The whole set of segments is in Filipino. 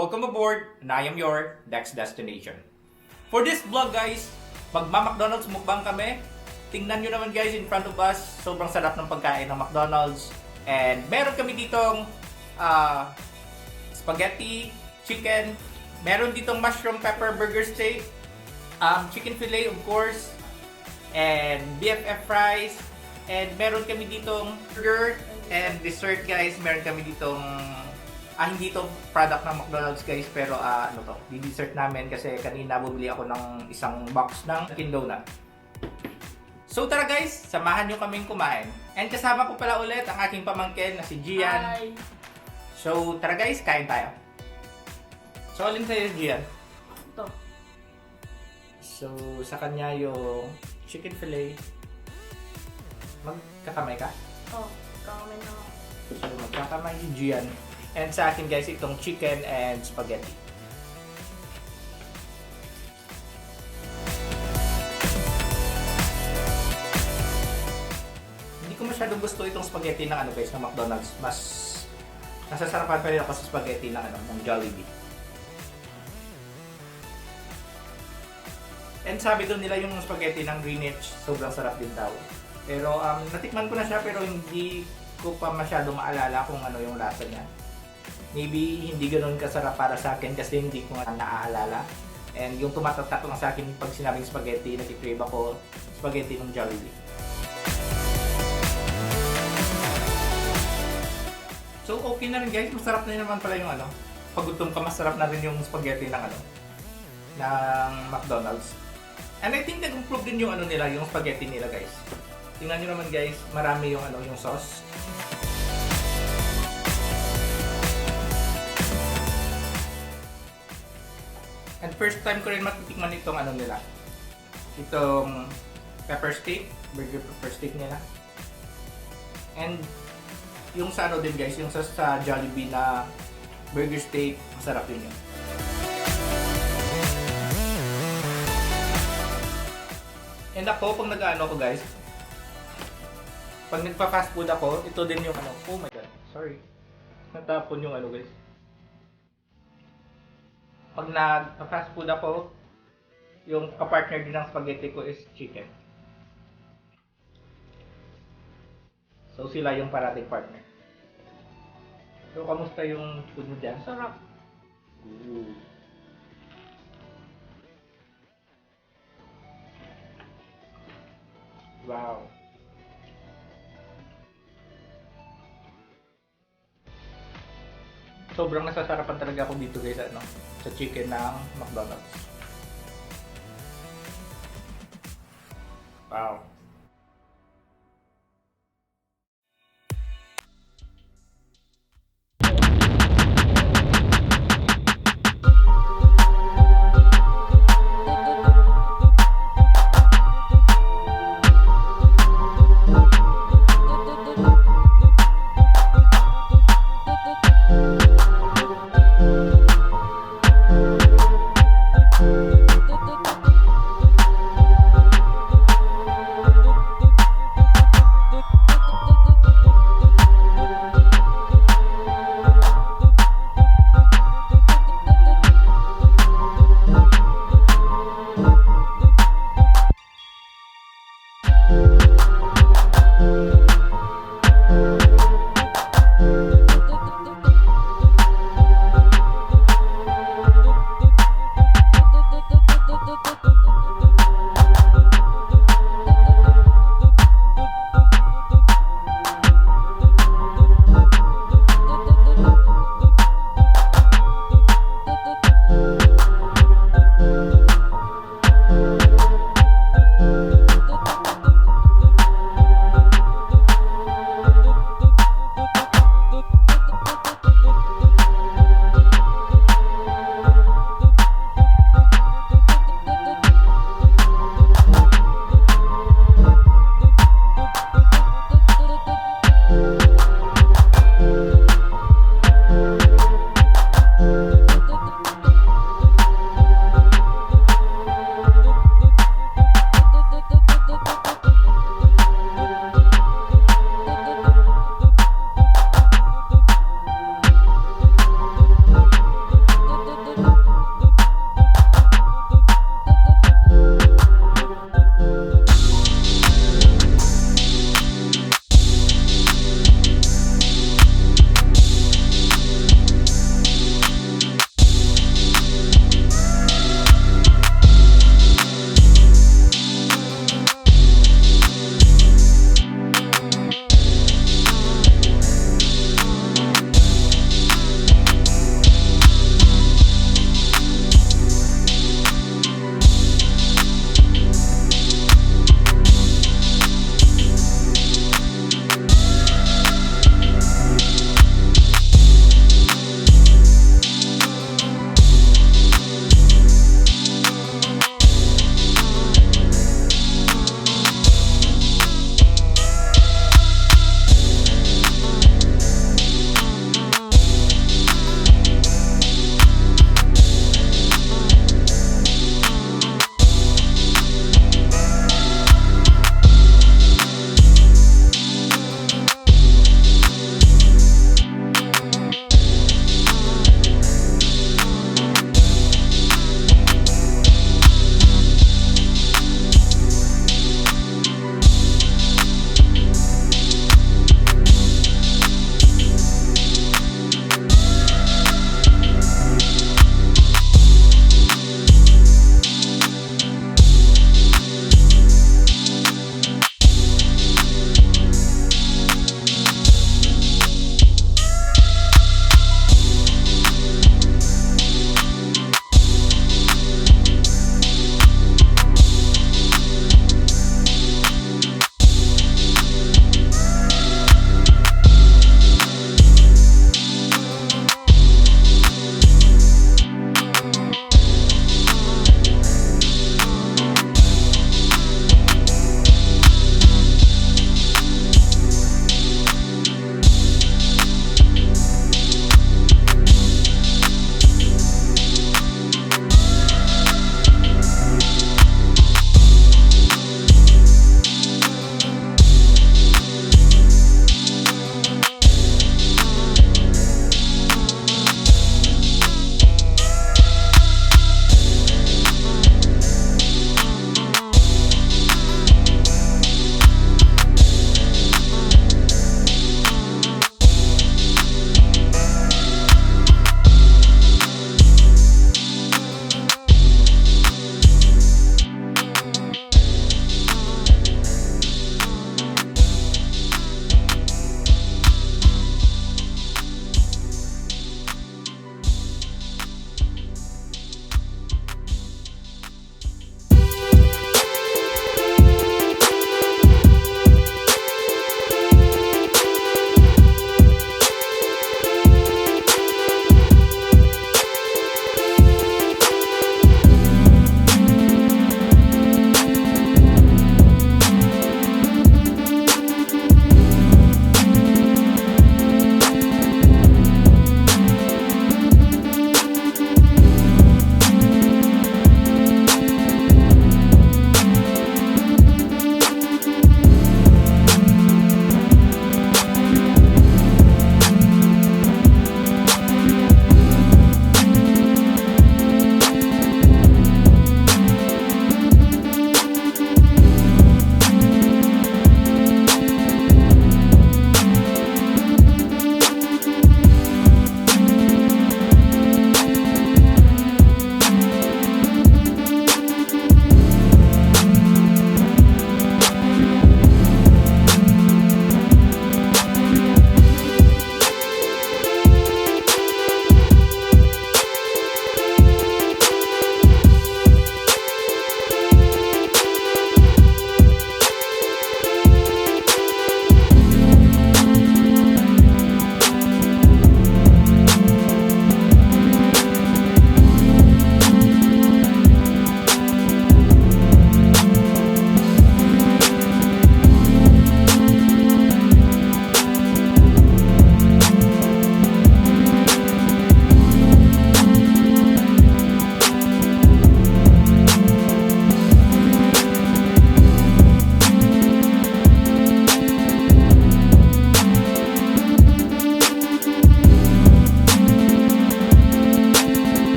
Welcome aboard, and I am your next destination. For this vlog guys, magma-McDonald's mukbang kami. Tingnan nyo naman guys in front of us, sobrang sarap ng pagkain ng McDonald's. And meron kami ditong spaghetti, chicken, meron ditong mushroom pepper burger steak, chicken fillet of course, and BFF fries, and meron kami ditong burger and dessert guys. Meron kami ditong hindi to product ng McDonald's guys, pero ano to, di-dessert namin kasi kanina bumili ako ng isang box ng MCDONALDS. So tara guys, samahan nyo kaming kumain. And kasama ko pala ulit ang aking pamangkin na si Gian. Hi! So tara guys, kain tayo. So alin sa'yo Gian? Ito. So sa kanya yung chicken fillet. Magkakamay ka? Oh, kamay na ako. So magkakamay si Gian. And sa akin guys, itong chicken and spaghetti. Hindi ko masyadong gusto itong spaghetti ng ano guys, ng McDonald's. Mas nasasarapan pa rin ako sa spaghetti ng ng Jollibee. And sabi doon nila yung spaghetti ng Greenwich, sobrang sarap din daw. Pero natikman ko na siya pero hindi ko pa masyadong maalala kung ano yung lasa niya. Maybe hindi ganoon kasarap para sa akin kasi hindi ko nga naaalala. And yung tumatatak lang sa akin pag sinabing spaghetti, nag-crave ako spaghetti ng Jollibee. So okay na rin guys, masarap na naman pala yung ano. Pag gutom ka, masarap na rin yung spaghetti ng ng McDonald's. And I think nag-improve din yung nila, yung spaghetti nila guys. Tingnan nyo naman guys, marami yung yung sauce. And first time ko rin matitikman itong nila. Itong pepper steak, burger pepper steak nila. And yung sa din guys, yung sa Jollibee na burger steak, masarap din yun. And ako, pag nag-ano ko guys, pag nagpa-fast food ako, ito din yung oh my god, sorry. Natapon yung guys. Pag nag-fast food ako, yung kapartner din ng spaghetti ko is chicken. So sila yung parating partner. So kamusta yung food mo dyan? Sarap. Ooh. Wow. Sobrang nasasarapan talaga ako dito guys sa chicken ng McDonald's. Wow.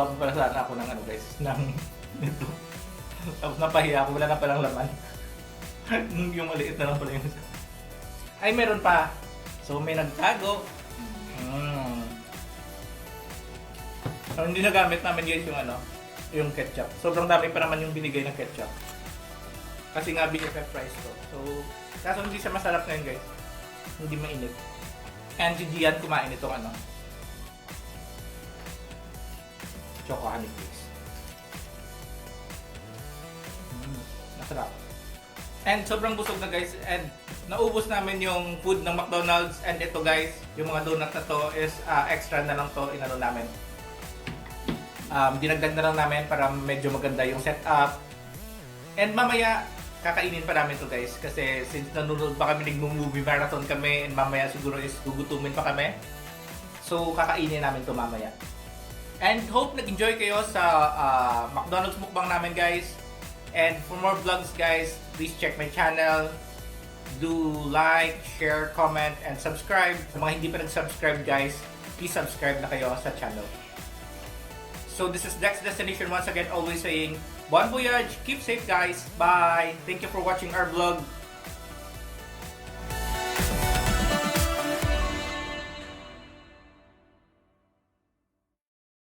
Gumawa pa pala sana ako ng ano guys, ng nito. Tapos napahiya ako, wala na palang laman. Yung maliit na lang pala yung isa. Ay, meron pa. So, may nagtago. So, hindi nagamit namin guys yung ano, yung ketchup. Sobrang dami pa naman yung binigay ng ketchup. Kasi nga BFF fries to. So, kaso hindi siya masarap ngayon guys. Hindi mainit. And si Gian kumain itong ano, choco honey cakes. Masarap. And sobrang busog na guys. And naubos namin yung food ng McDonald's. And ito guys, yung mga donut na to is extra na lang to, inano namin. Dinagdag na lang namin para medyo maganda yung setup. And mamaya, kakainin pa namin to guys. Kasi since nanonood pa kami, nag-movie marathon kami, and mamaya siguro is gugutumin pa kami. So, kakainin namin to mamaya. And hope nag-enjoy kayo sa McDonald's mukbang namin guys. And for more vlogs guys, please check my channel. Do like, share, comment, and subscribe. Sa mga hindi pa nag-subscribe guys, please subscribe na kayo sa channel. So this is Dex Destination once again, always saying, bon voyage, keep safe guys, bye! Thank you for watching our vlog.